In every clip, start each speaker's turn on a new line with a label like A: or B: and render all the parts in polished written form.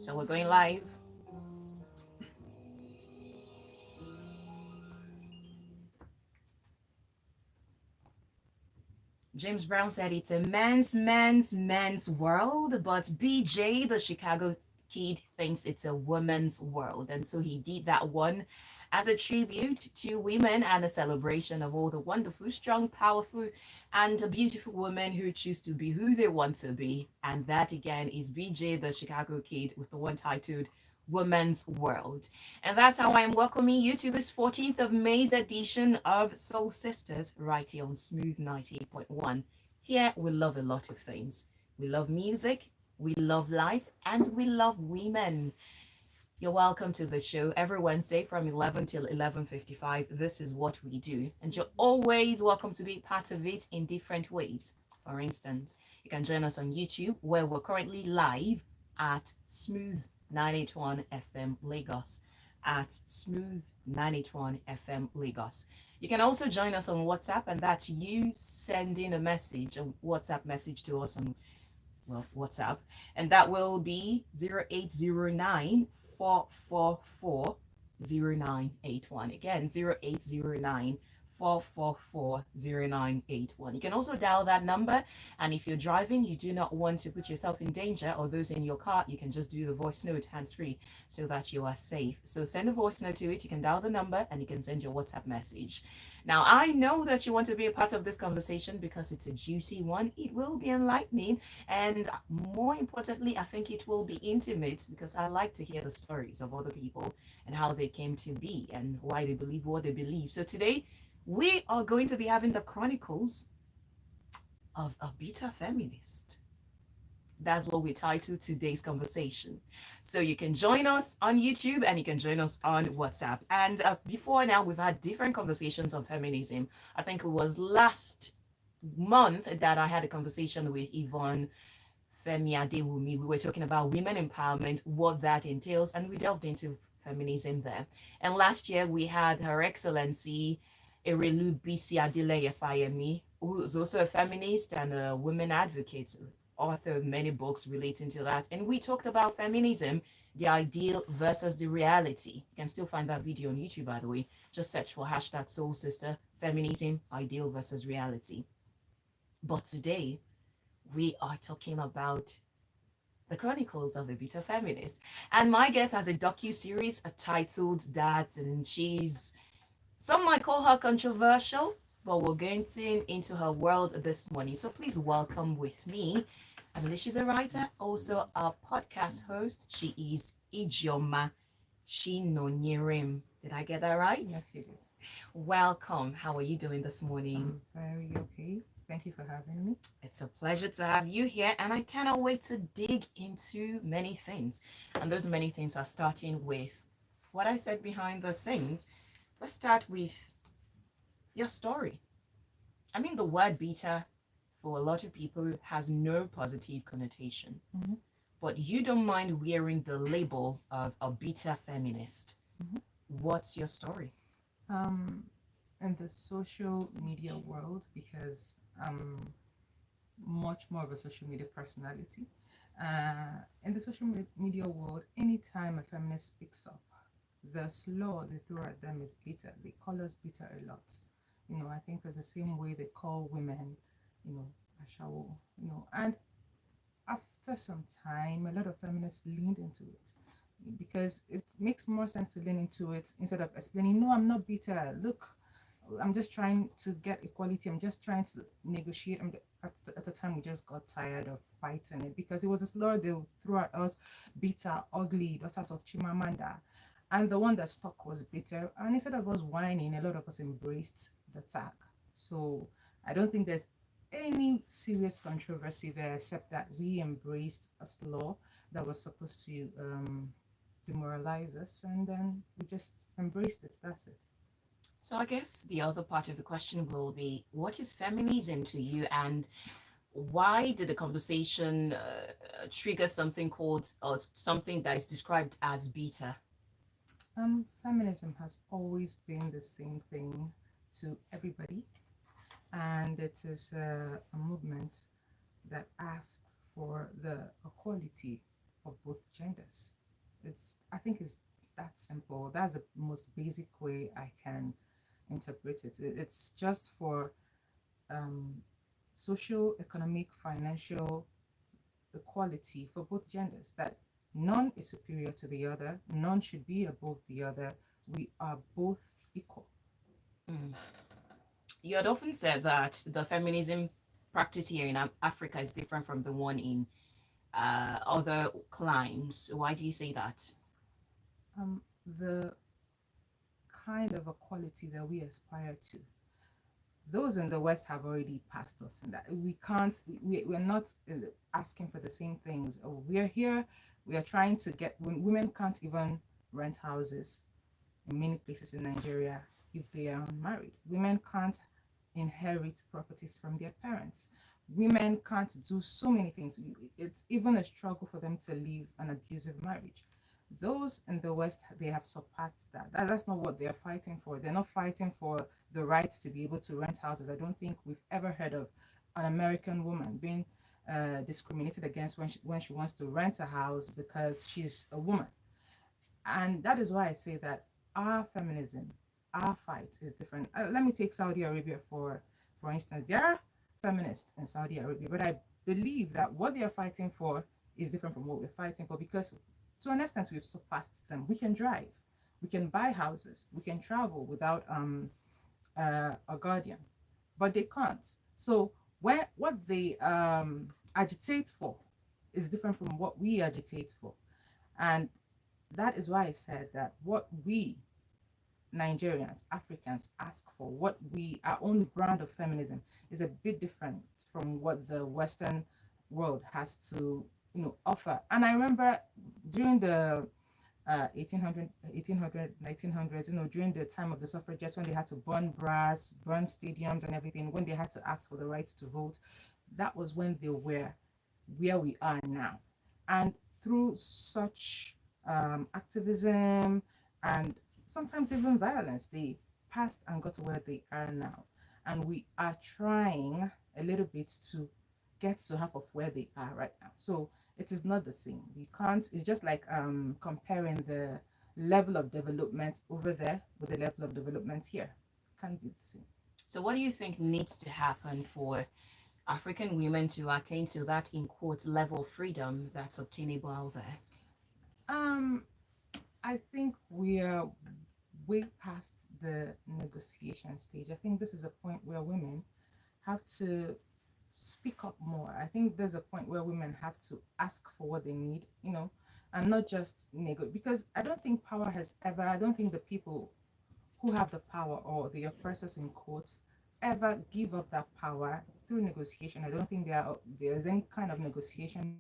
A: So we're going live. James Brown said it's a man's world, but BJ, the Chicago kid, thinks it's a woman's world. And so he did that one as a tribute to women and a celebration of all the wonderful, strong, powerful, and beautiful women who choose to be who they want to be. And that again is BJ, the Chicago kid, with the one titled Woman's World. And that's how I'm welcoming you to this 14th of May's edition of Soul Sisters right here on Smooth 98.1. Here we love a lot of things. We love music, we love life, and we love women. You're welcome to the show every Wednesday from 11 till 11:55. This is what we do. And you're always welcome to be part of it in different ways. For instance, you can join us on YouTube where we're currently live at Smooth 981 FM Lagos. At Smooth 981 FM Lagos. You can also join us on WhatsApp, and that's you sending a message, a WhatsApp message to us on WhatsApp, and that will be 0809 444 0981. Again, 0809 444 0981. You can also dial that number, and if you're driving, you do not want to put yourself in danger or those in your car, you can just do the voice note hands-free so that you are safe. So send a voice note to it, you can dial the number, and you can send your WhatsApp message. Now, I know that you want to be a part of this conversation because it's a juicy one. It will be enlightening, and more importantly, I think it will be intimate because I like to hear the stories of other people and how they came to be and why they believe what they believe. So today, we are going to be having the Chronicles of a Bitter Feminist. That's what we titled today's conversation. So you can join us on YouTube and you can join us on WhatsApp. And before now, we've had different conversations on feminism. I think it was last month that I had a conversation with Yvonne Femi Adewumi. We were talking about women empowerment, what that entails, and we delved into feminism there. And last year, we had Her Excellency Erelu Bisi Adeleye Fayemi, who is also a feminist and a women advocate, author of many books relating to that. And we talked about feminism, the ideal versus the reality. You can still find that video on YouTube, by the way. Just search for hashtag Soul Sister, feminism, ideal versus reality. But today, we are talking about the Chronicles of a Bitter Feminist. And my guest has a docu-series titled that, and some might call her controversial, but we're getting into her world this morning. So please welcome with me. I believe she's a writer, also a podcast host. She is Iheoma Chinoyerem. Did I get that right?
B: Yes, you did.
A: Welcome. How are you doing this morning?
B: I'm very okay. Thank you for having me.
A: It's a pleasure to have you here, and I cannot wait to dig into many things. And those many things are starting with what I said behind the scenes. Let's start with your story. I mean, the word beta for a lot of people has no positive connotation, but you don't mind wearing the label of a beta feminist. What's your story?
B: Um, in the social media world, because I'm much more of a social media personality. In the social media world, anytime a feminist speaks up, the slur they throw at them is bitter. They call us bitter a lot. I think it's the same way they call women, ashawo, and after some time, a lot of feminists leaned into it because it makes more sense to lean into it instead of explaining, no, I'm not bitter. Look, I'm just trying to get equality. I'm just trying to negotiate. At the time, we just got tired of fighting it because it was a slur they threw at us, bitter, ugly, daughters of Chimamanda. And the one that stuck was bitter. And instead of us whining, a lot of us embraced the tag. So I don't think there's any serious controversy there except that we embraced a law that was supposed to demoralize us, and then we just embraced it. That's it.
A: So I guess the other part of the question will be, what is feminism to you, and why did the conversation trigger something called or something that is described as beta?
B: Feminism has always been the same thing to everybody, and it is a movement that asks for the equality of both genders. I think it's that simple. That's the most basic way I can interpret it. It's just for um, social, economic, financial equality for both genders, that none is superior to the other, none should be above the other. We are both equal.
A: Mm. You had often said that the feminism practice here in Africa is different from the one in other climes. Why do you say that?
B: The kind of equality that we aspire to, those in the West have already passed us in that. We can't, we're not asking for the same things. We're here, we are trying to get, when women can't even rent houses in many places in Nigeria if they are unmarried. Women can't inherit properties from their parents. Women can't do so many things. It's even a struggle for them to leave an abusive marriage. Those in the West, they have surpassed that. That's not what they're fighting for. They're not fighting for the right to be able to rent houses. I don't think we've ever heard of an American woman being discriminated against when she wants to rent a house because she's a woman. And that is why I say that our feminism, our fight is different. Let me take Saudi Arabia for instance. There are feminists in Saudi Arabia, but I believe that what they are fighting for is different from what we're fighting for, because to an extent we've surpassed them. We can drive, we can buy houses, we can travel without a guardian, but they can't. So what they agitate for is different from what we agitate for. And that is why I said that what we Nigerians, Africans ask for, what we, our own brand of feminism, is a bit different from what the Western world has to, offer. And I remember during the 1900s, during the time of the suffragettes, when they had to burn brass, burn stadiums and everything, when they had to ask for the right to vote, that was when they were where we are now. And through such activism and sometimes even violence, they passed and got to where they are now. And we are trying a little bit to get to half of where they are right now. So it is not the same. We can't, it's just like comparing the level of development over there with the level of development here. Can't be the same.
A: So, what do you think needs to happen for African women to attain to that, in quotes, level of freedom that's obtainable out there?
B: Um, I think we are way past the negotiation stage. I think this is a point where women have to speak up more. I think there's a point where women have to ask for what they need, and not just negotiate. Because I don't think the people who have the power, or the oppressors in court, ever give up that power through negotiation. I don't think there's any kind of negotiation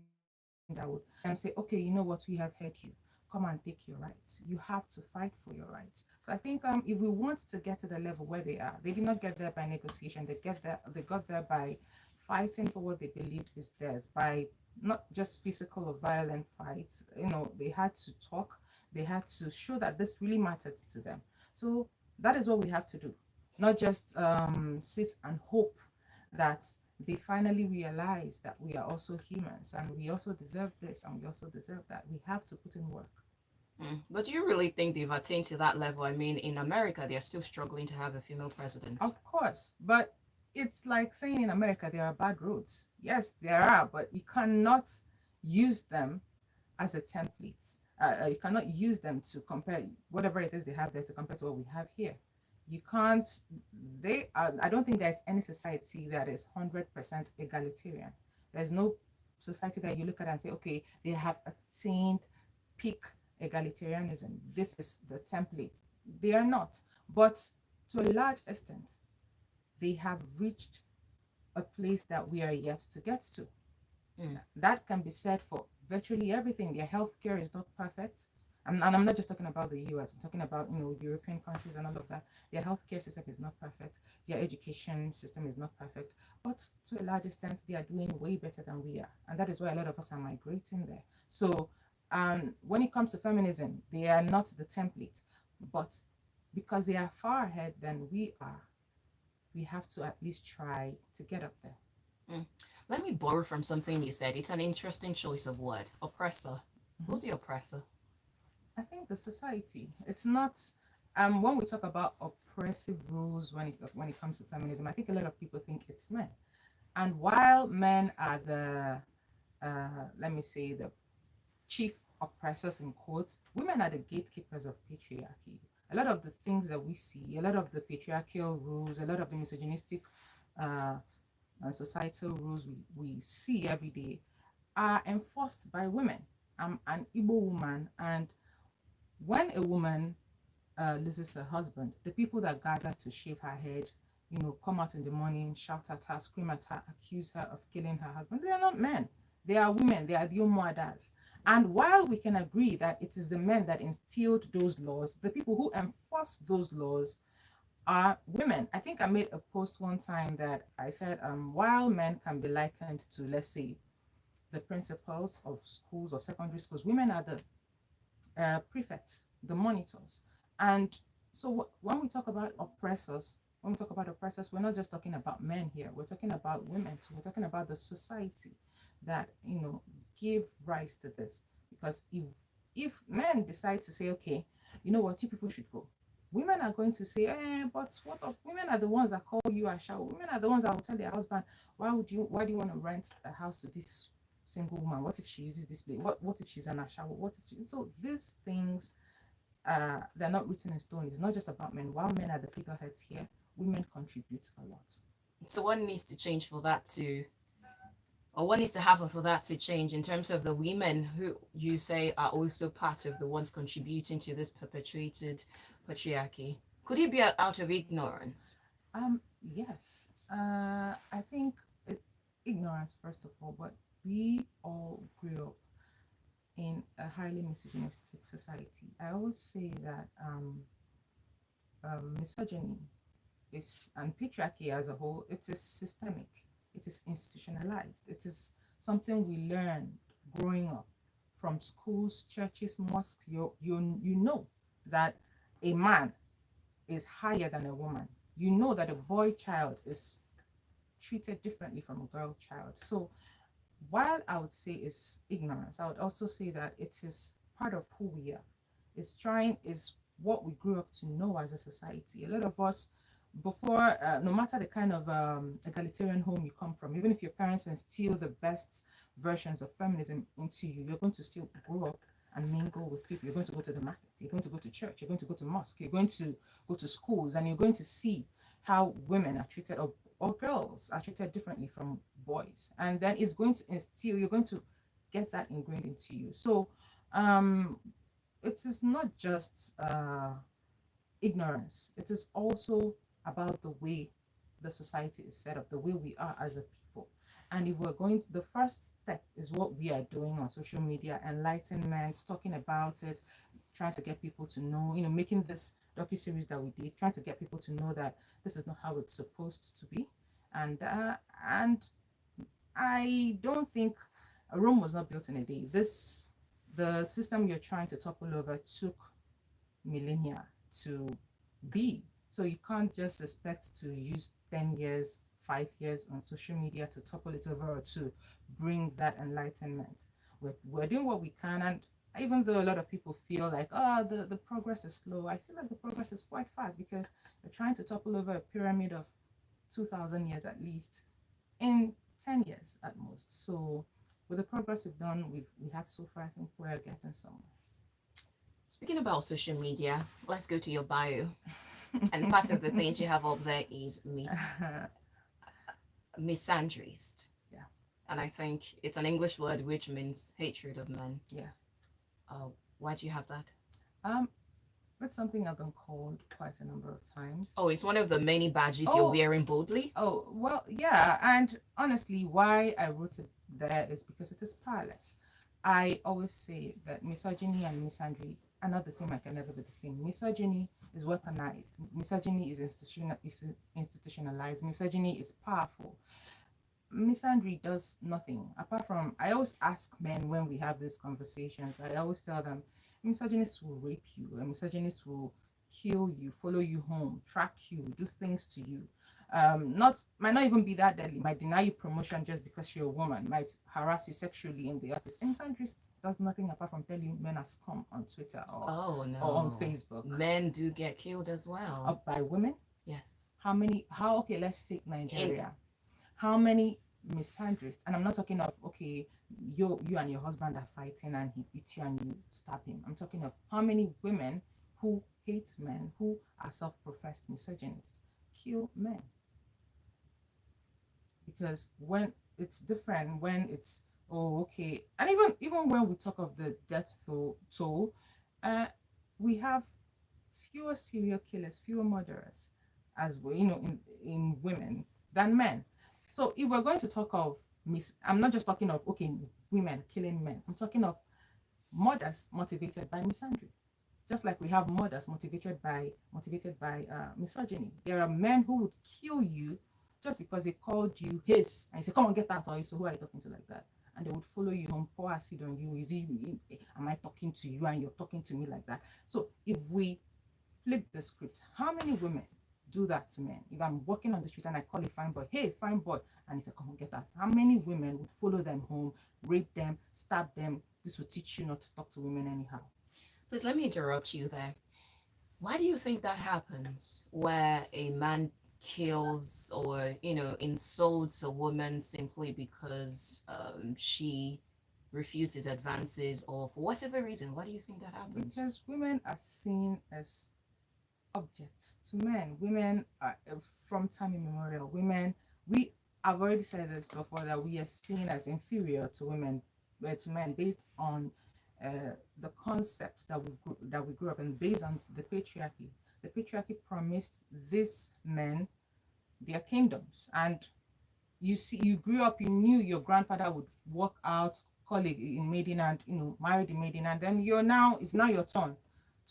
B: that would say, okay, you know what, we have heard you. Come and take your rights. You have to fight for your rights. So I think if we want to get to the level where they are, they did not get there by negotiation. They got there by fighting for what they believed is theirs, by not just physical or violent fights. They had to talk. They had to show that this really mattered to them. So that is what we have to do, not just sit and hope that they finally realize that we are also humans and we also deserve this and we also deserve that. We have to put in work.
A: But do you really think they've attained to that level? I mean, in America, they're still struggling to have a female president.
B: Of course, but it's like saying in America there are bad roads. Yes, there are, but you cannot use them as a template. You cannot use them to compare whatever it is they have there to compare to what we have here. You can't. I don't think there's any society that is 100% egalitarian. There's no society that you look at and say, okay, they have attained peak egalitarianism. This is the template. They are not, but to a large extent, they have reached a place that we are yet to get to. That can be said for virtually everything. Their healthcare is not perfect. And I'm not just talking about the US, I'm talking about European countries and all of that. Their healthcare system is not perfect. Their education system is not perfect. But to a large extent, they are doing way better than we are. And that is why a lot of us are migrating there. So when it comes to feminism, they are not the template. But because they are far ahead than we are, we have to at least try to get up there.
A: Let me borrow from something you said. It's an interesting choice of word, oppressor.
B: Mhm.
A: Who's the oppressor?
B: I think the society. It's not. When we talk about oppressive rules when it comes to feminism, I think a lot of people think it's men. And while men are the let me say the chief oppressors in quotes, women are the gatekeepers of patriarchy. A lot of the things that we see, a lot of the patriarchal rules, a lot of the misogynistic uh, and societal rules we see every day are enforced by women. I'm an Igbo woman, and when a woman loses her husband, the people that gather to shave her head, come out in the morning, shout at her, scream at her, accuse her of killing her husband, they are not men. They are women. They are the Umuadas. And while we can agree that it is the men that instilled those laws, the people who enforce those laws are women. I think I made a post one time that I said, while men can be likened to, let's say, the principals of schools, of secondary schools, women are the prefects, the monitors. And so when we talk about oppressors, we're not just talking about men here. We're talking about women too. We're talking about the society that give rise to this. Because if men decide to say, okay, you know what, you people should go, women are going to say, but what of women are the ones that call you a shower. Women are the ones that will tell their husband, why do you want to rent a house to this single woman? What if she uses this place? What if she's an ashawo? So these things they're not written in stone. It's not just about men. While men are the figureheads here, women contribute a lot.
A: So what needs to change for that to, or what needs to happen for that to change in terms of the women who you say are also part of the ones contributing to this perpetuated patriarchy? Could it be out of ignorance?
B: Yes. I think ignorance first of all, but we all grew up in a highly misogynistic society. I always say that misogyny is and patriarchy as a whole, it is systemic, it is institutionalized, it is something we learn growing up from schools, churches, mosques. You know that a man is higher than a woman. You know that a boy child is treated differently from a girl child. So while I would say it's ignorance, I would also say that it is part of who we are. Is what we grew up to know as a society. A lot of us, before, no matter the kind of egalitarian home you come from, even if your parents instill the best versions of feminism into you, you're going to still grow up and mingle with people. You're going to go to the market, you're going to go to church, you're going to go to mosque, you're going to go to schools, and you're going to see how women are treated, or girls are treated differently from boys. And then it's going to instill, you're going to get that ingrained into you. So um, it is not just ignorance, it is also about the way the society is set up, the way we are as a people. And if we're going to, the first step is what we are doing on social media, enlightenment, talking about it, trying to get people to know, making this docu-series that we did, trying to get people to know that this is not how it's supposed to be. And I don't think Rome was not built in a day. The system you're trying to topple over took millennia to be. So you can't just expect to use 10 years, 5 years on social media to topple it over or to bring that enlightenment. We're doing what we can. And even though a lot of people feel like, oh, the progress is slow, I feel like the progress is quite fast because you're trying to topple over a pyramid of 2,000 years at least in 10 years at most. So with the progress we've done, we have so far, I think we're getting somewhere.
A: Speaking about social media, let's go to your bio. And part of the things you have up there is misandrist.
B: Yeah.
A: And I think it's an English word which means hatred of men.
B: Yeah.
A: Why do you have that?
B: Um, that's something I've been called quite a number of times.
A: Oh, it's one of the many badges you're wearing boldly.
B: Oh, well, yeah. And honestly, why I wrote it there is because it is powerless. I always say that misogyny and misandry are not the same and can never be the same. Misogyny is weaponized. Misogyny is institutionalized. Misogyny is powerful. Misandry does nothing apart from, I always ask men when we have these conversations, I always tell them, misogynists will rape you, a misogynist will kill you, follow you home, track you, do things to you. Not might not even be that deadly, might deny you promotion just because you're a woman, might harass you sexually in the office. A misandrist does nothing apart from tell you men are scum on Twitter
A: Oh
B: or on
A: no.
B: Facebook.
A: Men do get killed as well.
B: By women.
A: Yes.
B: How okay, let's take
A: In
B: Nigeria. How many misandrists, and I'm not talking of okay, you and your husband are fighting and he beats you and you stab him. I'm talking of how many women who hate men, who are self-professed misogynists, kill men. Because when it's different, when it's oh okay, and even when we talk of the death toll, uh we have fewer serial killers, fewer murderers, as well, in women than men. So if we're going to talk of I'm not just talking of okay, women killing men. I'm talking of murders motivated by misandry. Just like we have murders motivated by misogyny. There are men who would kill you just because they called you his and you say, "Come on, get out!" Or you say, "Who are you talking to like that?" And they would follow you home, pour acid on you. Am I talking to you and you're talking to me like that? So if we flip the script, how many women do that to men? If I'm walking on the street and I call a fine boy, "Hey, fine boy," and he said, "Come on, get out." How many women would follow them home, rape them, stab them? This will teach you not to talk to women anyhow.
A: Please let me interrupt you there. Why do you think that happens? Where a man kills or insults a woman simply because she refuses advances or for whatever reason? Why do you think that happens?
B: Because women are seen as objects to men. Women are, from time immemorial, we I've already said this before, that we are seen as inferior to women, to men, based on the concept that we grew up in, based on the patriarchy. The patriarchy promised these men their kingdoms, and you grew up, you knew your grandfather would walk out, call a maiden, and marry the maiden, and then it's now your turn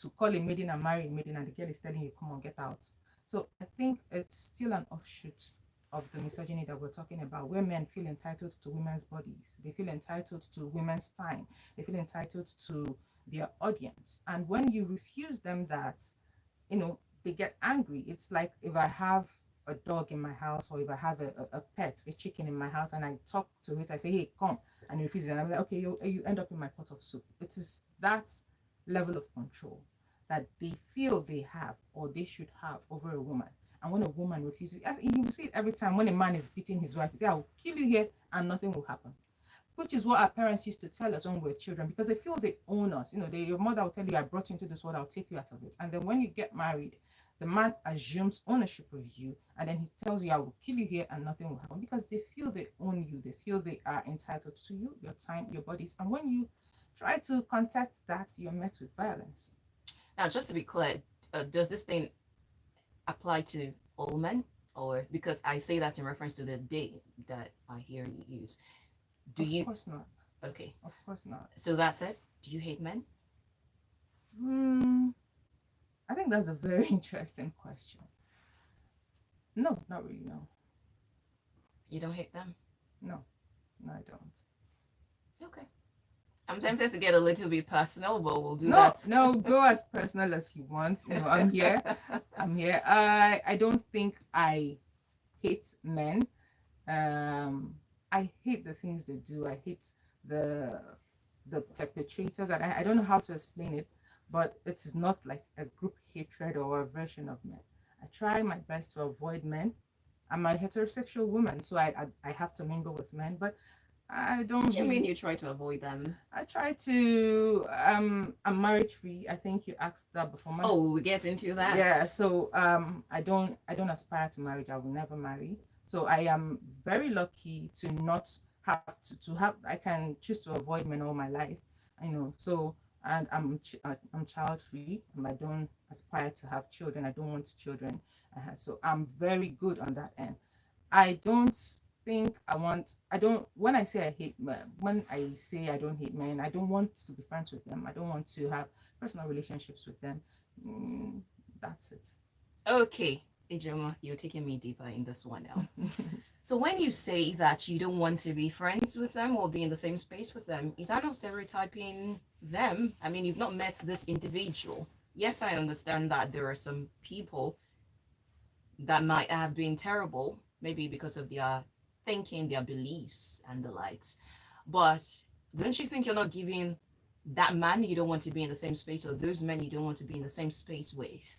B: to call a maiden and marry a maiden, and the girl is telling you, "Come on, get out." So I think it's still an offshoot of the misogyny that we're talking about, where men feel entitled to women's bodies, they feel entitled to women's time, they feel entitled to their audience, and when you refuse them that, they get angry. It's like if I have a dog in my house, or if I have a pet, a chicken in my house, and I talk to it, I say, "Hey, come," and it refuses, and I'm like, "Okay, you end up in my pot of soup." It is that level of control that they feel they have, or they should have, over a woman. And when a woman refuses, you see it every time when a man is beating his wife, he say, "I will kill you here," and nothing will happen. Which is what our parents used to tell us when we were children, because they feel they own us. Your mother will tell you, "I brought you into this world, I'll take you out of it." And then when you get married, the man assumes ownership of you, and then he tells you, "I will kill you here," and nothing will happen, because they feel they own you. They feel they are entitled to you, your time, your bodies. And when you try to contest that, you're met with violence.
A: Now, just to be clear, does this thing apply to all men? Or because I say that in reference to the day that I hear you use. Do
B: Of
A: you?
B: course not.
A: Okay.
B: Of course not.
A: So that's it. Do you hate men?
B: Hmm. I think that's a very interesting question. No, not really. No,
A: You don't hate them?
B: no, no, I don't.
A: Okay. I'm tempted to get a little bit personal, but we'll do
B: No,
A: that.
B: no, go as personal as you want. I'm here. I'm here. I don't think I hate men. I hate the things they do. I hate the the perpetrators, and I don't know how to explain it, but it is not like a group hatred or a version of men. I try my best to avoid men. I'm a heterosexual woman, so I have to mingle with men, but I don't
A: What do you mean
B: really.
A: you try to avoid them?
B: I try to. I'm marriage free. I think you asked that before.
A: Oh, we get into that.
B: Yeah. So I don't aspire to marriage. I will never marry. So I am very lucky to not have to have. I can choose to avoid men all my life. I know. So, and I'm child free, and I don't aspire to have children. I don't want children. So I'm very good on that end. I don't think I want. I don't. When I say I hate men, when I say I don't hate men, I don't want to be friends with them. I don't want to have personal relationships with them. Mm, that's it.
A: Okay, Ijeoma, you're taking me deeper in this one now. So when you say that you don't want to be friends with them or be in the same space with them, is that not stereotyping them? I mean, you've not met this individual. Yes, I understand that there are some people that might have been terrible, maybe because of their thinking, their beliefs, and the likes. But don't you think you're not giving that man you don't want to be in the same space, or those men you don't want to be in the same space with,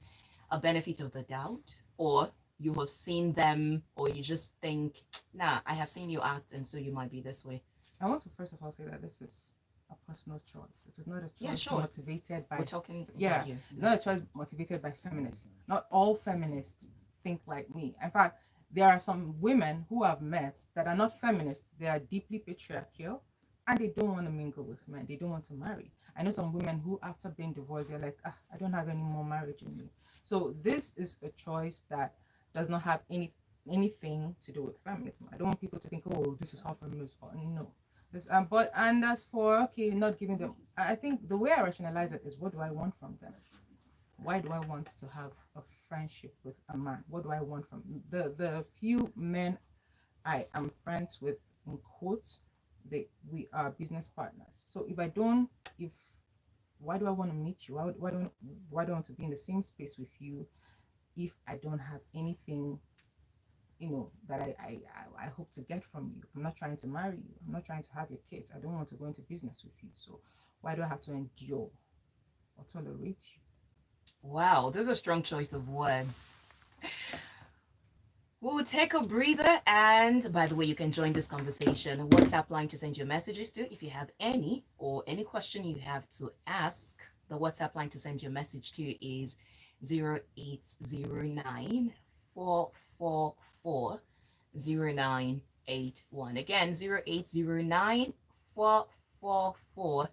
A: a benefit of the doubt? Or you have seen them, or you just think, nah, I have seen you act, and so you might be this way.
B: I want to first of all say that this is a personal choice. It is not a
A: Yeah,
B: choice
A: sure.
B: motivated by
A: We're talking
B: yeah.
A: about you.
B: It's not a choice motivated by feminists. Not all feminists think like me. In fact, there are some women who I've met that are not feminists. They are deeply patriarchal, and they don't want to mingle with men. They don't want to marry. I know some women who, after being divorced, they're like, I don't have any more marriage in me. So this is a choice that does not have anything to do with feminism. I don't want people to think, oh, this is how feminism are. No. This, but and as for okay, not giving them, I think the way I rationalize it is, what do I want from them? Why do I want to have a friendship with a man? What do I want from the few men I am friends with, in quotes, we are business partners. So if I don't, if why do I want to meet you? Why do I want to be in the same space with you if I don't have anything, that I hope to get from you? I'm not trying to marry you. I'm not trying to have your kids. I don't want to go into business with you. So why do I have to endure or tolerate you?
A: Wow, those are strong choice of words. We'll take a breather, and by the way, you can join this conversation. WhatsApp line to send your messages to if you have any, or any question you have to ask. The WhatsApp line to send your message to is 0809 444 0981. Again, 0809 444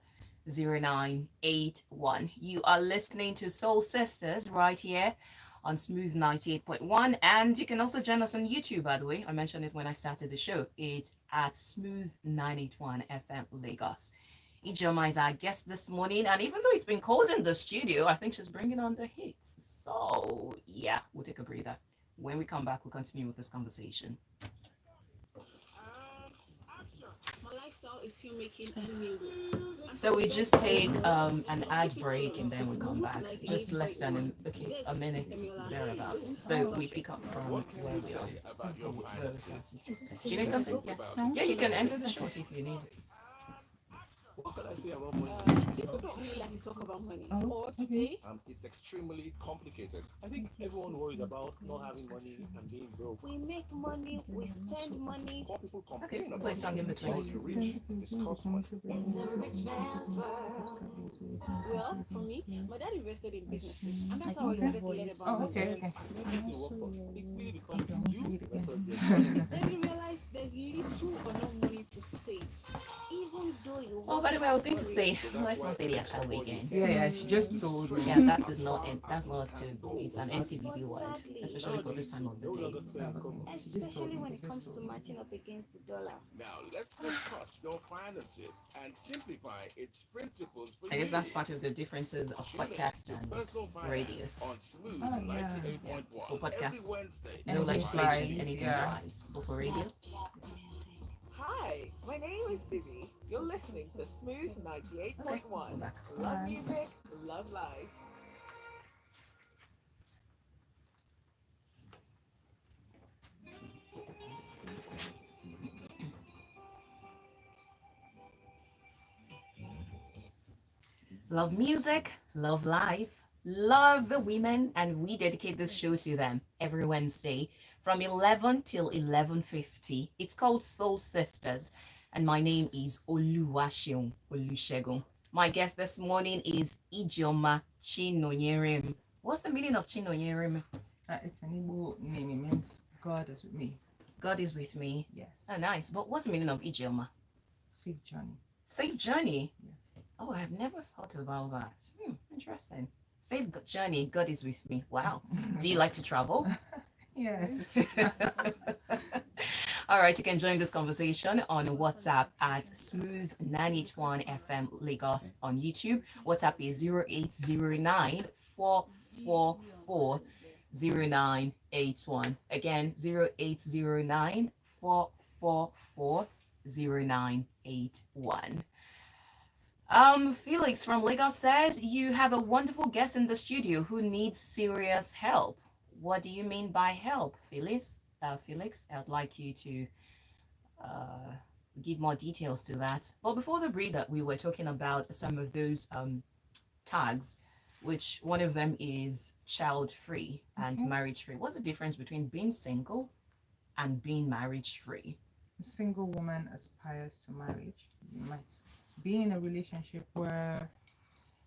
A: 0981. You are listening to Soul Sisters right here on Smooth 98.1. And you can also join us on YouTube, by the way. I mentioned it when I started the show. It's at Smooth 981 FM Lagos. Iheoma is our guest this morning. And even though it's been cold in the studio, I think she's bringing on the heat. So, yeah, we'll take a breather. When we come back, we'll continue with this conversation.
C: My lifestyle is filmmaking and music.
A: So we just take an ad break and then we come back. Just less than a minute thereabouts. So we pick up from where we are. Do you need something? Yeah. Yeah, you can enter the short if you need it.
C: What can I say about money? People don't really like to talk about money. Or today,
D: It's extremely complicated. I think everyone worries about not having money and being broke.
C: we make money, we spend money.
D: Poor people
A: Okay,
D: complain
A: play a
D: about
A: song in
D: money, while
A: between.
D: the rich discuss money.
C: It's a rich man's world. Well, for me, my dad invested in businesses, and that's how I started to learn about money.
B: Okay.
D: When the workforce, it really becomes you versus the
C: Then you realize there's little or no money to save. Even though you
A: Oh, by the way, I was going to say, let's not say the actual way again.
B: Yeah, she just told me.
A: Yeah, that is not, that's not, it's an NTVB word, especially for this time of the day.
C: especially when it comes to matching up against the dollar.
D: Now let's discuss your finances and simplify its principles.
A: I guess that's part of the differences of podcast and
D: Personal finance
A: radio.
D: on Smooth
B: Oh, yeah.
D: 98.1
A: For podcasts,
D: every Wednesday.
A: no
B: Anything
A: legislation,
B: flies,
A: anything
B: yeah.
A: flies. But for radio,
E: Hi, my name is Sydney. You're listening to Smooth 98.1.
A: we're back.
E: Love music, love life.
A: Love music, love life, love the women, and we dedicate this show to them every Wednesday from 11 till 11:50. It's called Soul Sisters, and my name is Oluwaseun. My guest this morning is Iheoma Chinoyerem. What's the meaning of Chinoyerem?
B: It's an Igbo name. It means God is with me.
A: God is with me.
B: Yes.
A: Oh, nice. But what's the meaning of Iheoma?
B: Safe journey.
A: Safe journey.
B: Yes.
A: Oh, I've never thought about that. Interesting. Safe journey. God is with me. Wow. Do you like to travel?
B: Yes.
A: All right, you can join this conversation on WhatsApp at Smooth 981 FM Lagos on YouTube. WhatsApp is 0809 444 0981. Again, 0809 444 0981. Felix from Lagos says you have a wonderful guest in the studio who needs serious help. What do you mean by help, Felix? Felix, I'd like you to give more details to that. But before the breather, we were talking about some of those tags, which one of them is child free and
B: Okay.
A: marriage free. What's the difference between being single and being marriage free?
B: A single woman aspires to marriage. You might be in a relationship where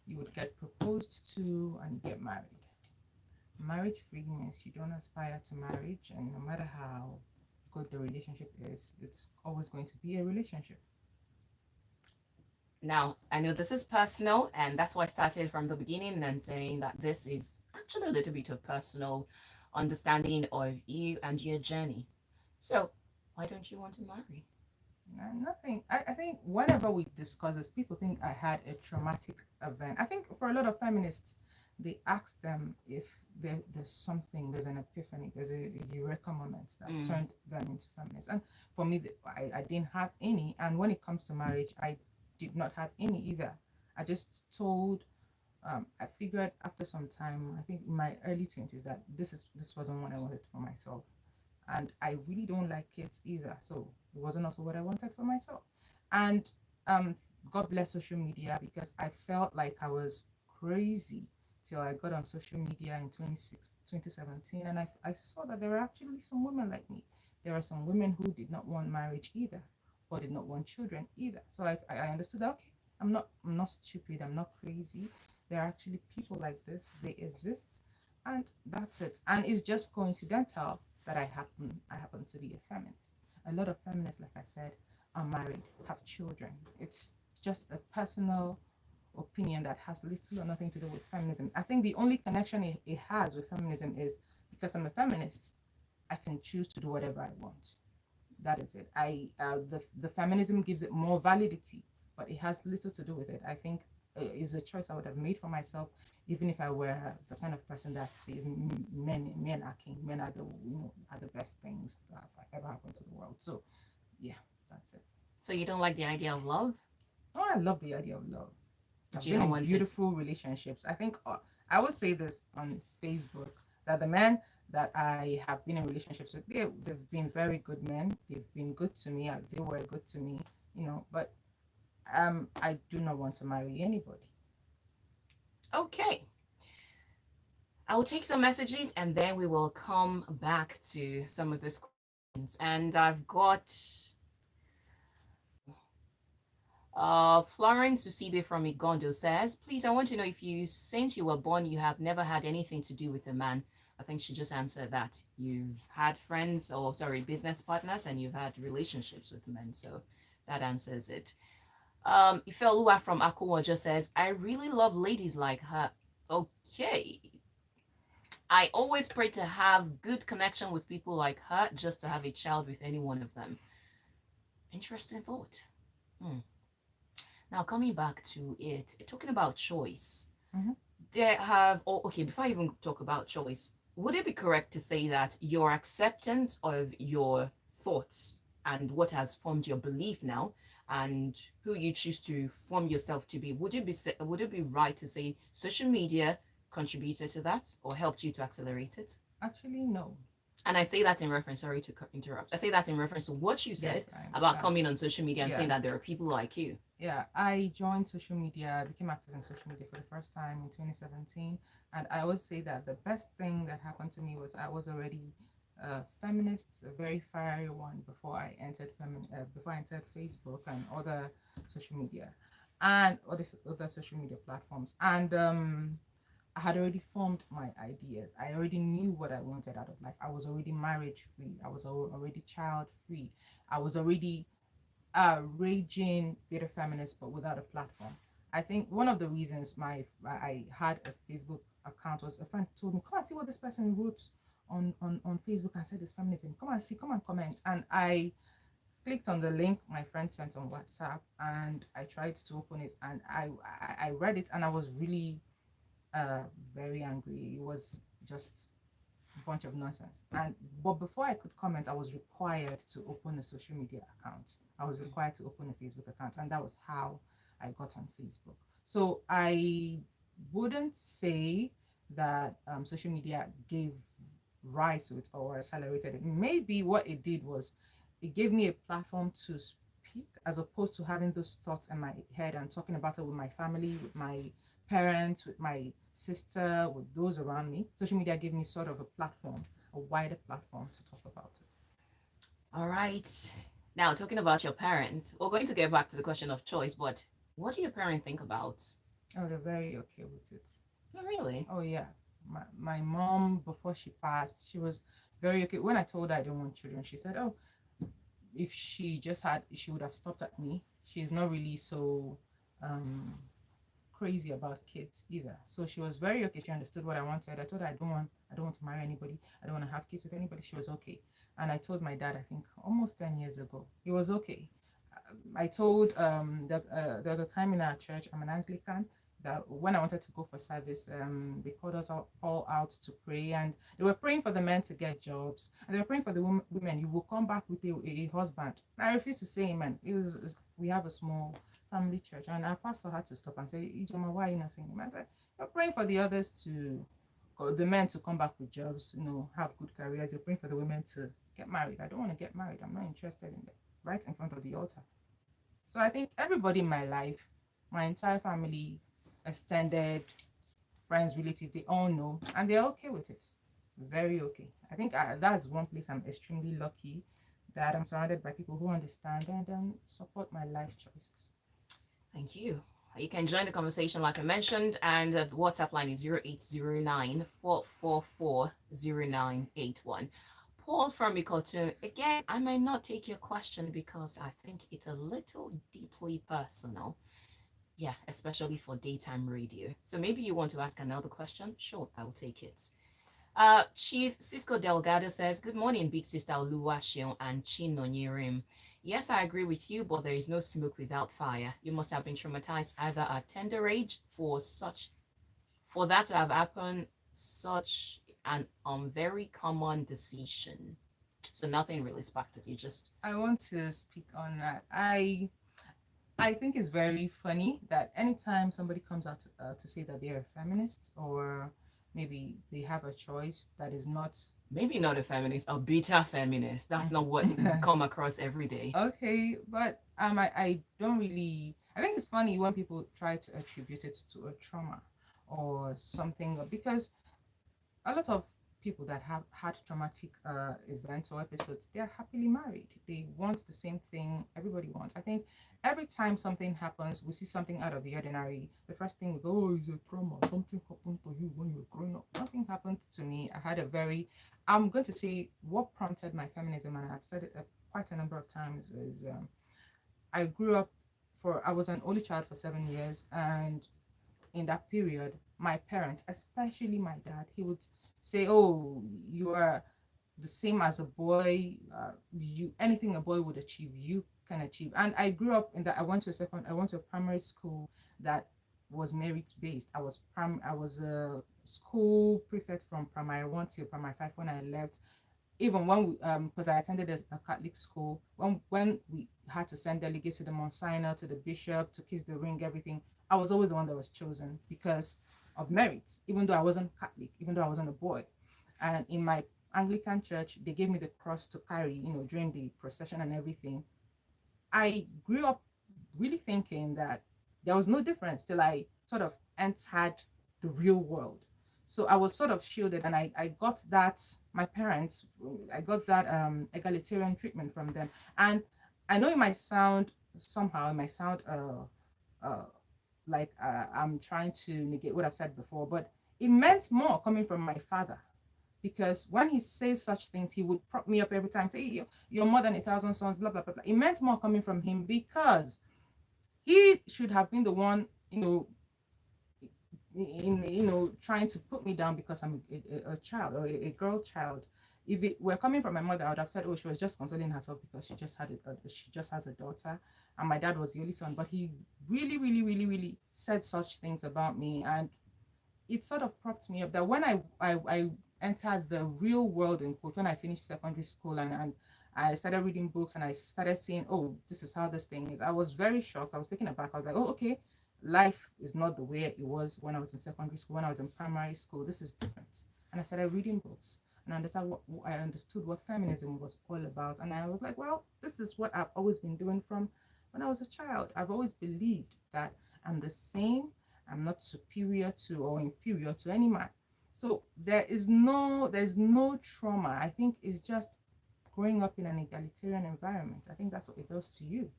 B: you would get proposed to and get married. Marriage free means you don't aspire to marriage, and no matter how good the relationship is, it's always going to be a relationship.
A: Now, I know this is personal, and that's why I started from the beginning and saying that this is actually a little bit of personal understanding of you and your journey. So, why don't you want to marry?
B: Nothing. I think whenever we discuss this, people think I had a traumatic event. I think for a lot of feminists, they ask them if there's something, there's an epiphany, there's a eureka moment that turned them into feminists. And for me, I didn't have any. And when it comes to marriage, I did not have any either. I just told, I figured after some time, I think in my early 20s, that this wasn't what I wanted for myself. And I really don't like kids either, so it wasn't also what I wanted for myself. And God bless social media, because I felt like I was crazy till I got on social media in 2017, and I saw that there were actually some women like me. There are some women who did not want marriage either, or did not want children either. So I understood that, okay, I'm not stupid, I'm not crazy. There are actually people like this, they exist, and that's it. And it's just coincidental that I happen to be a feminist. A lot of feminists, like I said, are married, have children. It's just a personal opinion that has little or nothing to do with feminism. I think the only connection it has with feminism is because I'm a feminist, I can choose to do whatever I want. That is it. The feminism gives it more validity, but it has little to do with it. I think it's a choice I would have made for myself, even if I were the kind of person that says men are king, men are are the best things that have ever happened to the world. So yeah, that's it.
A: So, you don't like the idea of love?
B: Oh, I love the idea of love.
A: But
B: I've
A: you
B: been
A: don't
B: in
A: want it?
B: beautiful relationships. I think I would say this on Facebook, that the men that I have been in relationships with, they've been very good men. They've been good to me. They were good to me, But I do not want to marry anybody.
A: Okay. I will take some messages and then we will come back to some of those questions. And I've got Florence Usibe from Igondo says, please, I want to know if since you were born, you have never had anything to do with a man. I think she just answered that. You've had friends, or sorry, business partners, and you've had relationships with men. So that answers it. Ifelua from Akua just says, I really love ladies like her. Okay. I always pray to have good connection with people like her, just to have a child with any one of them. Interesting thought. Hmm. Now, coming back to it, talking about choice,
B: Mhm.
A: okay, before I even talk about choice, would it be correct to say that your acceptance of your thoughts and what has formed your belief now, and who you choose to form yourself to be, would it be right to say social media contributed to that or helped you to accelerate it?
B: Actually, no.
A: And I say that in reference, sorry to interrupt. I say that in reference to what you said
B: Yes, I
A: about
B: understand.
A: coming on social media and saying
B: Yeah.
A: that there are people like you.
B: Yeah, I joined social media, became active in social media for the first time in 2017. And I always say that the best thing that happened to me was I was already a feminist, a very fiery one, before I entered Facebook and other social media and other social media platforms. And I had already formed my ideas. I already knew what I wanted out of life. I was already marriage free. I was already child free. I was already a raging bitter feminist, but without a platform. I think one of the reasons I had a Facebook account was a friend told me, come and see what this person wrote on Facebook and said it's feminism. Come and see, come and comment. And I clicked on the link my friend sent on WhatsApp, and I tried to open it, and I read it, and I was really uh very angry. It was just a bunch of nonsense. But before I could comment, I was required to open a social media account. I was required to open a Facebook account, and that was how I got on Facebook. So I wouldn't say that social media gave rise to it or accelerated it. Maybe what it did was it gave me a platform to peak, as opposed to having those thoughts in my head and talking about it with my family, with my parents, with my sister, with those around me. Social media gave me sort of a platform, a wider platform to talk about it.
A: All right. Now, talking about your parents, we're going to get back to the question of choice, but what do your parents think about?
B: Oh, they're very okay with it.
A: Oh, really?
B: Oh yeah. My mom, before she passed, she was very okay. When I told her I didn't want children, she said, "Oh, if she just had, she would have stopped at me. She's not really so um crazy about kids either." So she was very okay. She understood what I wanted. I told her I don't want to marry anybody. I don't want to have kids with anybody. She was okay. And I told my dad, I think almost 10 years ago, he was okay. I told that there was a time in our church, I'm an Anglican, that when I wanted to go for service, they called us all out to pray, and they were praying for the men to get jobs, and they were praying for the women. You will come back with a husband. I refused to say amen. We have a small family church, and our pastor had to stop and say, "Ijeoma, why are you not saying amen?" I said, "You're praying for the others to, or the men to come back with jobs, have good careers. You're praying for the women to get married. I don't want to get married. I'm not interested in that." Right in front of the altar. So I think everybody in my life, my entire family, extended, friends, relatives, they all know, and they're okay with it. Very okay. I think that's one place I'm extremely lucky, that I'm surrounded by people who understand and support my life choices.
A: Thank you. You can join the conversation, like I mentioned, and the WhatsApp line is 0809 Paul from Ikoto. Again, I might not take your question because I think it's a little deeply personal. Yeah, especially for daytime radio. So maybe you want to ask another question? Sure, I will take it. Chief Cisco Delgado says, "Good morning, big sister Oluwaseun and Chinoyerem. Yes, I agree with you, but there is no smoke without fire. You must have been traumatized either at tender age for that to have happened, such an very common decision. So nothing really sparked it. You just
B: I want to speak on that. I think it's very funny that anytime somebody comes out to say that they're a feminist, or maybe they have a choice that is not
A: maybe not a feminist, a beta feminist. That's not what we come across every day.
B: okay, but I don't really. I think it's funny when people try to attribute it to a trauma or something, because a lot of people that have had traumatic events or episodes, they are happily married. They want the same thing everybody wants. I think every time something happens, we see something out of the ordinary, the first thing we go, "Oh, it's a trauma. Something happened to you when you were growing up." Nothing happened to me. I had a very, I'm going to say what prompted my feminism, and I've said it quite a number of times, is I grew up I was an only child for 7 years, and in that period, my parents, especially my dad, he would say, "Oh, you are the same as a boy. You anything a boy would achieve, you can achieve." And I grew up in that. I went to a primary school that was merit based. I was a school prefect from primary 1 till primary 5 when I left. Even when we because I attended a Catholic school, when we had to send delegates to the Monsignor, to the bishop, to kiss the ring, everything, I was always the one that was chosen because of merit, even though I wasn't Catholic, even though I wasn't a boy. And in my Anglican church, they gave me the cross to carry, during the procession and everything. I grew up really thinking that there was no difference till I sort of entered the real world. So I was sort of shielded, and I got that, my parents, I got that egalitarian treatment from them. And I know it might sound uh, like I'm trying to negate what I've said before, but it meant more coming from my father, because when he says such things, he would prop me up every time, say, "You're more than 1,000 sons, blah, blah, blah, blah." It meant more coming from him, because he should have been the one, trying to put me down because I'm a child, or a girl child. If it were coming from my mother, I would have said, "Oh, she was just consoling herself because she just has a daughter," and my dad was the only son. But he really, really, really, really said such things about me, and it sort of propped me up that when I entered the real world, in quote, when I finished secondary school, and I started reading books, and I started seeing, "Oh, this is how this thing is." I was very shocked. I was taken aback. I was like, "Oh, okay, life is not the way it was when I was in secondary school, when I was in primary school. This is different." And I started reading books. and I understood what feminism was all about. And I was like, well, this is what I've always been doing from when I was a child. I've always believed that I'm the same, I'm not superior to or inferior to any man. So there's no trauma. I think it's just growing up in an egalitarian environment. I think that's what it does to you.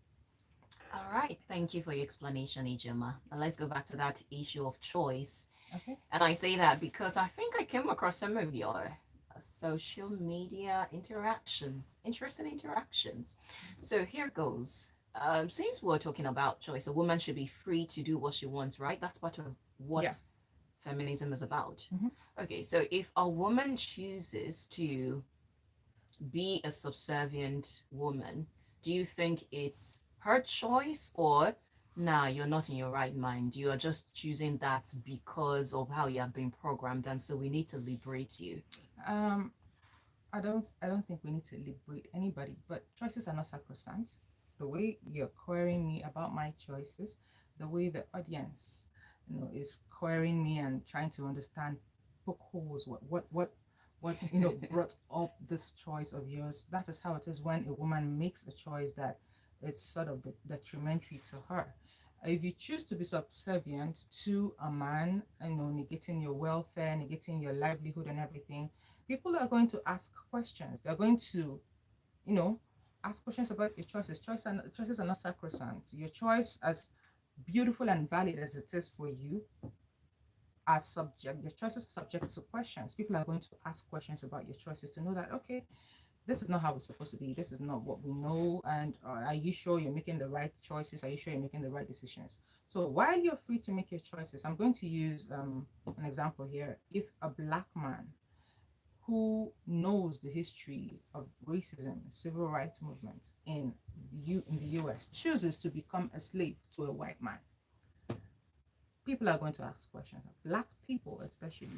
A: All right, thank you for your explanation, Ijeoma. Now let's go back to that issue of choice.
B: Okay.
A: And I say that because I think I came across some of your social media interactions, interesting interactions. So here goes. Since we're talking about choice, a woman should be free to do what she wants, right? That's part of what
B: Yeah.
A: feminism is about.
B: Mhm.
A: Okay, so if a woman chooses to be a subservient woman, do you think it's her choice, or nah, you're not in your right mind? You are just choosing that because of how you have been programmed, and so we need to liberate you.
B: Um, I don't think we need to liberate anybody, but choices are not sacrosanct. The way you're querying me about my choices, the way the audience, is querying me and trying to understand poke holes, what brought up this choice of yours. That is how it is when a woman makes a choice that it's sort of detrimentary to her. If you choose to be subservient to a man, negating your welfare, negating your livelihood and everything, people are going to ask questions. They're going to, you know, ask questions about your choices. Choices are not sacrosanct. Your choice, as beautiful and valid as it is for you, your choices are subject to questions. People are going to ask questions about your choices to know that, okay, this is not how it's supposed to be. This is not what we know. And are you sure you're making the right choices? Are you sure you're making the right decisions? So while you're free to make your choices, I'm going to use an example here. If a black man who knows the history of racism, civil rights movements in the US chooses to become a slave to a white man, people are going to ask questions. Black people, especially,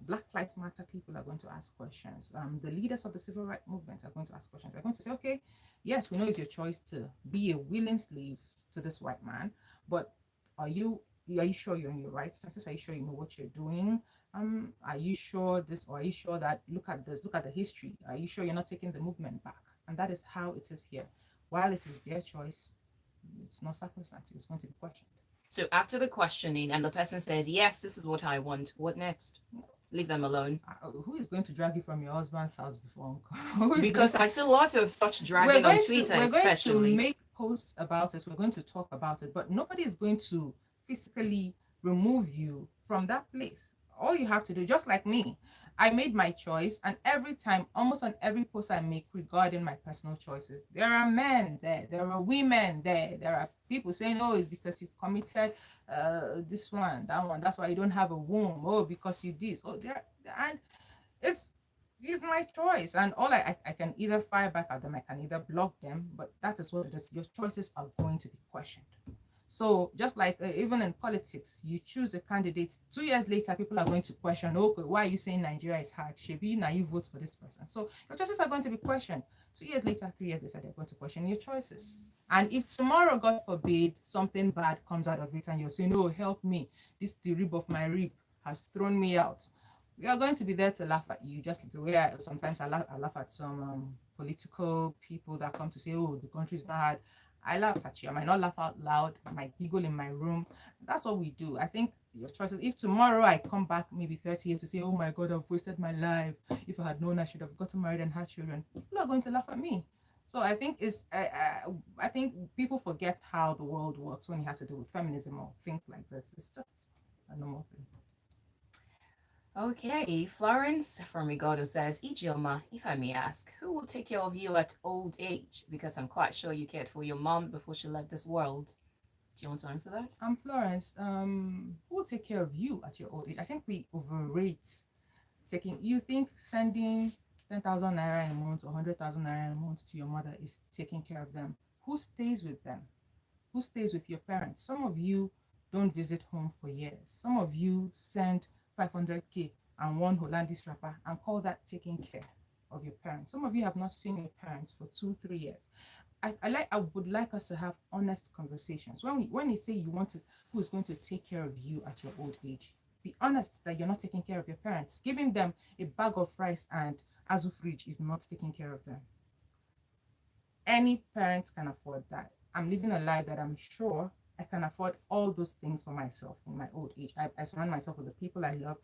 B: Black Lives Matter people are going to ask questions. The leaders of the civil rights movement are going to ask questions. They're going to say, okay, yes, we know it's your choice to be a willing slave to this white man, but are you sure you're in your right senses? Are you sure you know what you're doing? Are you sure this, or are you sure that, look at this, look at the history? Are you sure you're not taking the movement back? And that is how it is here. While it is their choice, it's not sacrosanct. It's going to be questioned.
A: So after the questioning and the person says, yes, this is what I want, what next? Leave them alone.
B: Who is going to drag you from your husband's house before uncle?
A: Because I see lots of such dragging on Twitter,
B: we're going to
A: especially.
B: make posts about it. We're going to talk about it, but nobody is going to physically remove you from that place. All you have to do, just like me, I made my choice, and every time, almost on every post I make regarding my personal choices, there are men there are women there are people saying, oh, it's because you've committed this one, that one, that's why you don't have a womb, oh, because you this, oh, there, and it's my choice, and all I can either fire back at them, I can either block them, but that is what it is. Your choices are going to be questioned. So just like even in politics, you choose a candidate, 2 years later, people are going to question, okay, why are you saying Nigeria is hard? Shebi, now you vote for this person. So your choices are going to be questioned. 2 years later, 3 years later, they're going to question your choices. And if tomorrow, God forbid, something bad comes out of it and you're saying, oh, help me, the rib of my rib has thrown me out, we are going to be there to laugh at you, just the way sometimes I laugh at some political people that come to say, oh, the country is not hard. I laugh at you. I might not laugh out loud. I might giggle in my room. That's what we do. I think your choices. If tomorrow I come back maybe 30 years to say, oh my God, I've wasted my life. If I had known, I should have gotten married and had children, people are going to laugh at me. So I think I think people forget how the world works when it has to do with feminism or things like this. It's just a normal thing.
A: Okay, Florence from Rigodo says, Ijeoma, if I may ask, who will take care of you at old age? Because I'm quite sure you cared for your mom before she left this world. Do you want to answer that?
B: Florence, who will take care of you at your old age? I think we overrate taking. You think sending 10,000 naira a month or 100,000 naira a month to your mother is taking care of them? Who stays with them? Who stays with your parents? Some of you don't visit home for years. Some of you send 500K and one Hollandis wrapper and call that taking care of your parents. Some of you have not seen your parents for 2-3 years. I would like us to have honest conversations. When you say you want to, who is going to take care of you at your old age? be honest that you're not taking care of your parents. Giving them a bag of rice and Azu fridge is not taking care of them. Any parent can afford that. I'm living a life that I'm sure I can afford all those things for myself in my old age. I surround myself with the people I love.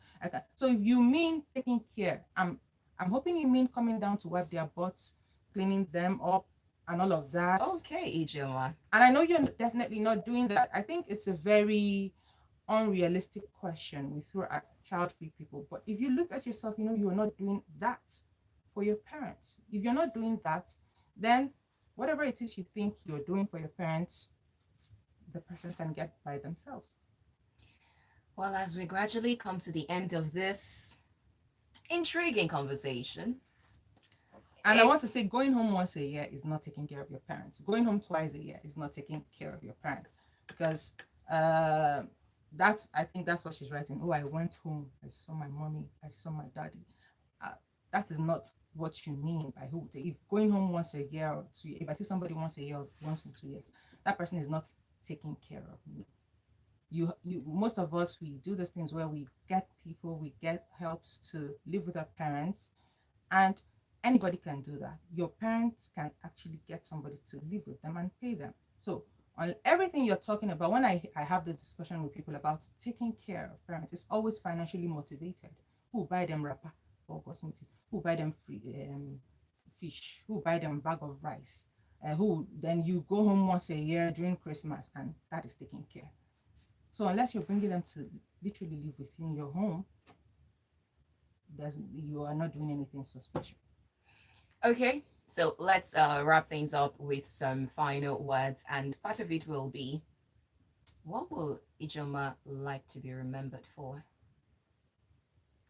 B: So if you mean taking care, I'm hoping you mean coming down to wipe their butts, cleaning them up, and all of that.
A: Okay, Iheoma.
B: And I know you're definitely not doing that. I think it's a very unrealistic question we throw at child-free people. But if you look at yourself, you know you're not doing that for your parents. If you're not doing that, then whatever it is you think you're doing for your parents, the person can get by themselves.
A: Well, as we gradually come to the end of this intriguing conversation,
B: and I want to say, going home once a year is not taking care of your parents. Going home twice a year is not taking care of your parents, because I think that's what she's writing. Oh, I went home, I saw my mommy, I saw my daddy. That is not what you mean by who. If going home once a year or 2 years, if I see somebody once a year or once in 2 years, that person is not taking care of me. Most of us, we do these things where we get people, we get helps to live with our parents, and anybody can do that. Your parents can actually get somebody to live with them and pay them. So on everything you're talking about, when I have this discussion with people about taking care of parents, it's always financially motivated. Who buy them wrapper for August meeting? Who buy them free fish? Who buy them bag of rice? Who then you go home once a year during Christmas, and that is taking care. So unless you're bringing them to literally live with you in your home, you are not doing anything so special.
A: okay, so let's wrap things up with some final words, and part of it will be, what will Iheoma like to be remembered for?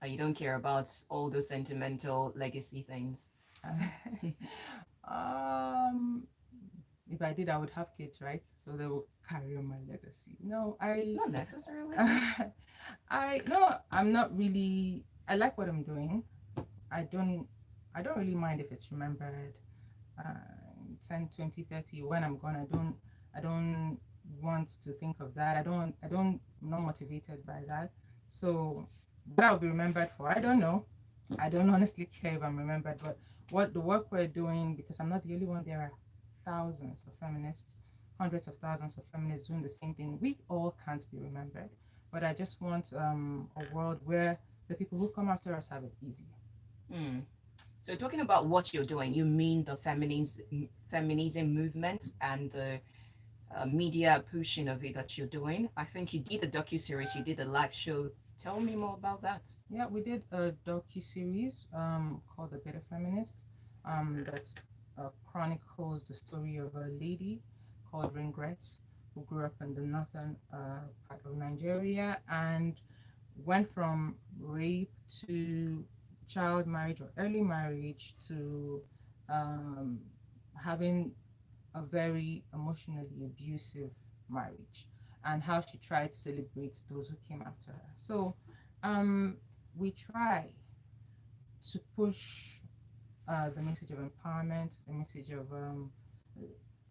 A: You don't care about all those sentimental legacy things.
B: If I did, I would have kids, right? So they will carry on my legacy. No,
A: Not necessarily.
B: I'm not really. I like what I'm doing. I don't really mind if it's remembered 10, 20, 30 when I'm gone. I don't want to think of that. I'm not motivated by that. So what I'll be remembered for, I don't know. I don't honestly care if I'm remembered, but what the work we're doing, because I'm not the only one, there are thousands of feminists, hundreds of thousands of feminists doing the same thing. We all can't be remembered, but I just want a world where the people who come after us have it easy.
A: So talking about what you're doing, you mean the feminism movement and the media pushing of it that you're doing? I think you did a docu-series, you did a live show. Tell me more about that.
B: Yeah, we did a docu-series called The Better Feminist. That's chronicles the story of a lady called Regrets, who grew up in the northern part of Nigeria and went from rape to child marriage or early marriage to having a very emotionally abusive marriage, and how she tried to celebrate those who came after her. So we try to push the message of empowerment, the message of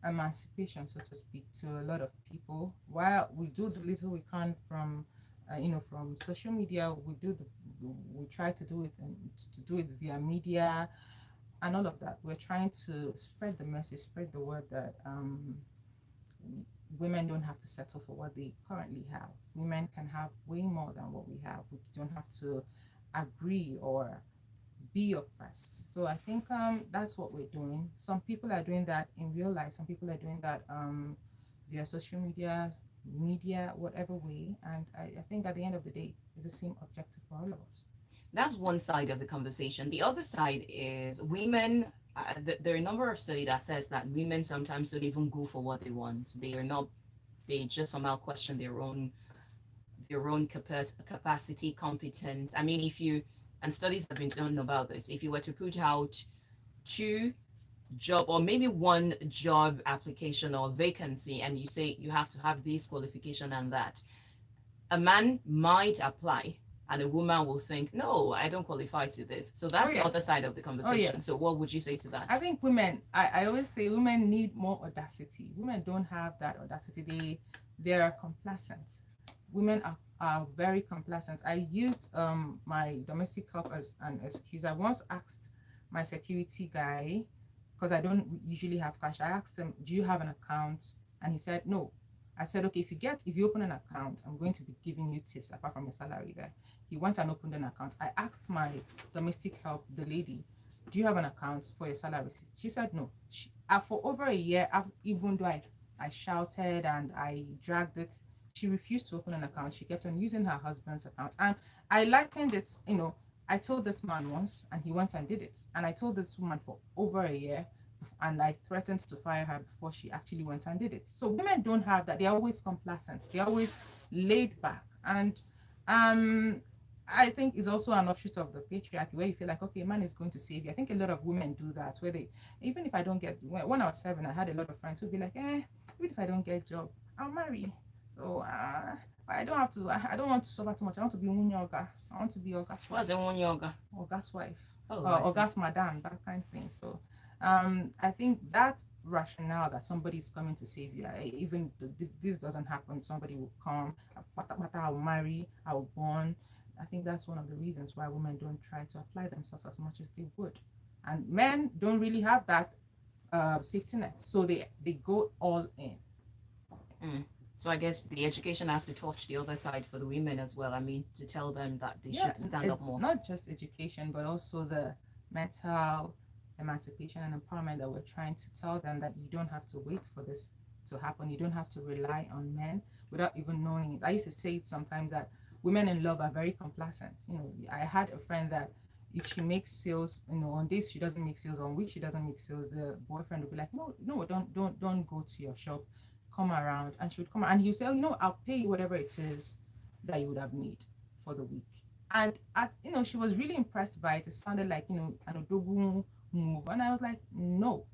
B: emancipation, so to speak, to a lot of people. While we do the little we can from from social media, we try to do it via media and all of that. We're trying to spread the message, spread the word that women don't have to settle for what they currently have. Women can have way more than what we have. We don't have to agree or be oppressed. So I think that's what we're doing. Some people are doing that in real life. Some people are doing that via social media, whatever way. And I think at the end of the day, it's the same objective for all of us.
A: That's one side of the conversation. The other side is women. There are a number of studies that says that women sometimes don't even go for what they want. They just somehow question their own capacity, competence. I mean, and studies have been done about this. If you were to put out two job or maybe one job application or vacancy, and you say you have to have this qualification and that, a man might apply and a woman will think, no, I don't qualify to this. So that's the other side of the conversation. So what would you say to that?
B: I think women, I always say women need more audacity. Women don't have that audacity. They are complacent. Women are are very complacent. I used my domestic help as an excuse. I once asked my security guy, because I don't usually have cash. I asked him, "Do you have an account?" And he said, "No." I said, "Okay, if you open an account, I'm going to be giving you tips apart from your salary there." He went and opened an account. I asked my domestic help, the lady, "Do you have an account for your salary?" She said no. For over a year, even though I shouted and I dragged it, she refused to open an account. She kept on using her husband's account. And I likened it, I told this man once and he went and did it. And I told this woman for over a year and I threatened to fire her before she actually went and did it. So women don't have that. They're always complacent. They're always laid back. And I think it's also an offshoot of the patriarchy where you feel like, okay, man is going to save you. I think a lot of women do that where they, even if I don't get, when I was 7, I had a lot of friends who'd be like, even if I don't get a job, I'll marry. So I don't have to, I don't want to suffer too much. I want to be Munyoga. I want to be Oga's wife.
A: What's a Munyoga?
B: Oga's wife.
A: Oh,
B: Oga's madam, that kind of thing. So I think that rationale that somebody is coming to save you, even if this doesn't happen, somebody will come, I will marry, I will born. I think that's one of the reasons why women don't try to apply themselves as much as they would. And men don't really have that safety net. So they go all in.
A: So I guess the education has to touch the other side for the women as well. I mean, to tell them that they should stand up more.
B: Not just education, but also the mental emancipation and empowerment that we're trying to tell them that you don't have to wait for this to happen. You don't have to rely on men without even knowing it. I used to say it sometimes that women in love are very complacent. I had a friend that if she makes sales, on days she doesn't make sales, on weeks she doesn't make sales, the boyfriend would be like, no, don't go to your shop, come around. And she would come and he would say, I'll pay you whatever it is that you would have made for the week. And she was really impressed by it. It sounded like, an Odogu move. And I was like, no,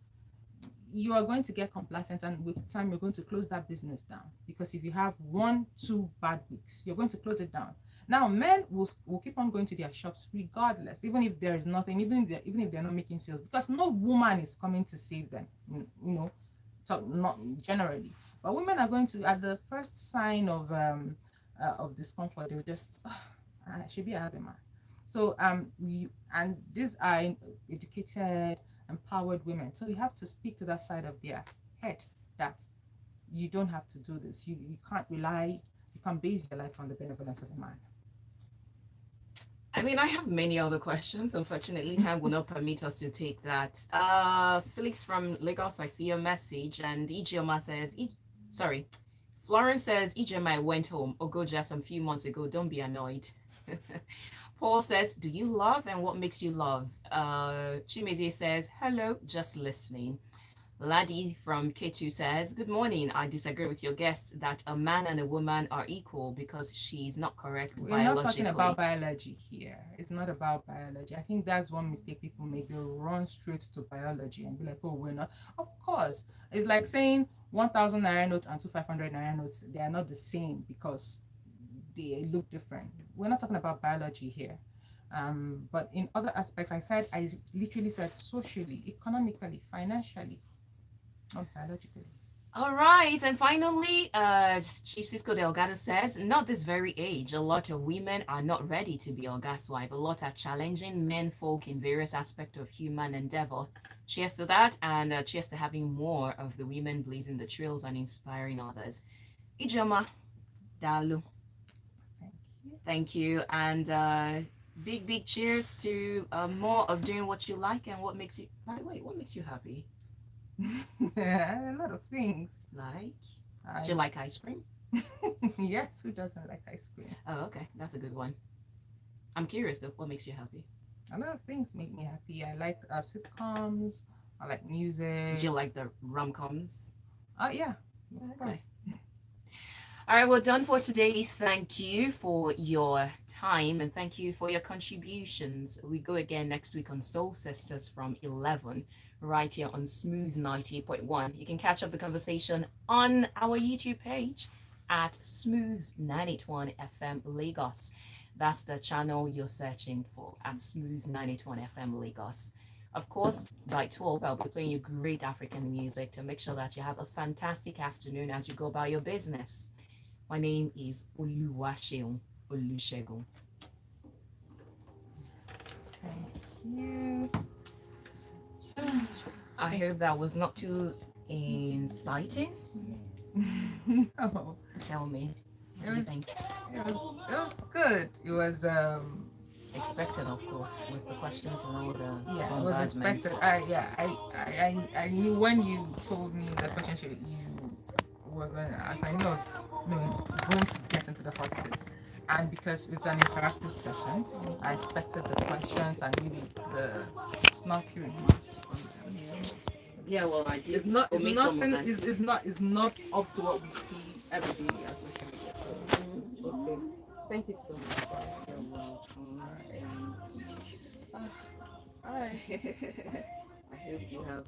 B: you are going to get complacent, and with time you're going to close that business down, because if you have 1-2 bad weeks, you're going to close it down. Now men will keep on going to their shops regardless, even if there is nothing, even if they're not making sales, because no woman is coming to save them, not generally. But women are going to, at the first sign of discomfort, they'll just I should be a happy man. So these are educated, empowered women. So you have to speak to that side of their head that you don't have to do this. You can't rely, you can base your life on the benevolence of a man.
A: I mean, I have many other questions. Unfortunately, time will not permit us to take that. Felix from Lagos, I see your message. And Iheoma says, Florence says, Iheoma went home, Ogoja, some few months ago. Don't be annoyed. Paul says, do you love, and what makes you love? Chimeze says, hello, just listening. Laddie from K2 says, good morning. I disagree with your guests that a man and a woman are equal because she's not correct
B: We're
A: biologically.
B: not talking about biology here. It's not about biology. I think that's one mistake people make. They run straight to biology and be like, oh, we're not. Of course. It's like saying 1,000 naira notes and 2,500 naira notes, they are not the same because they look different. We're not talking about biology here. But in other aspects, I literally said socially, economically, financially, not biologically.
A: All right, and finally, Chief Cisco Delgado says, not this very age. A lot of women are not ready to be Oga's wife. A lot are challenging men folk in various aspects of human endeavor. Cheers to that, and cheers to having more of the women blazing the trails and inspiring others. Iheoma, Dalu. Thank you, and big cheers to more of doing what you like and what makes you. By the way, what makes you happy?
B: A lot of things.
A: Like, do you like ice cream?
B: Yes, who doesn't like ice cream?
A: Oh, okay, that's a good one. I'm curious though, what makes you happy?
B: A lot of things make me happy. I like sitcoms. I like music.
A: Do you like the rom-coms?
B: Yeah, of course.
A: All right, we're done for today. Thank you for your time and thank you for your contributions. We go again next week on Soul Sisters from 11, right here on Smooth 98.1. You can catch up the conversation on our YouTube page at Smooth 981 FM Lagos. That's the channel you're searching for, at Smooth 981 FM Lagos. Of course, by 12, I'll be playing you great African music to make sure that you have a fantastic afternoon as you go about your business. My name is Oluwaseun Olusegun.
B: Thank you.
A: I hope that was not too inciting.
B: No,
A: Tell me. What
B: it
A: do you
B: was,
A: think?
B: it was good. It was
A: Expected, of course, with the questions and all the
B: yeah, it was
A: bombardments.
B: expected. I knew when you told me the question you were going to ask. I knew I was going to get into the hot seat, and because it's an interactive session, I expected the questions and maybe the snarky remarks from them. So
A: Yeah, well, I did.
B: it's not it's
A: omit some of
B: nothing
A: them.
B: it's not up to what we see every day as social media. So it's okay. Thank you so much.
A: You're welcome.
B: All right.
A: I hope you have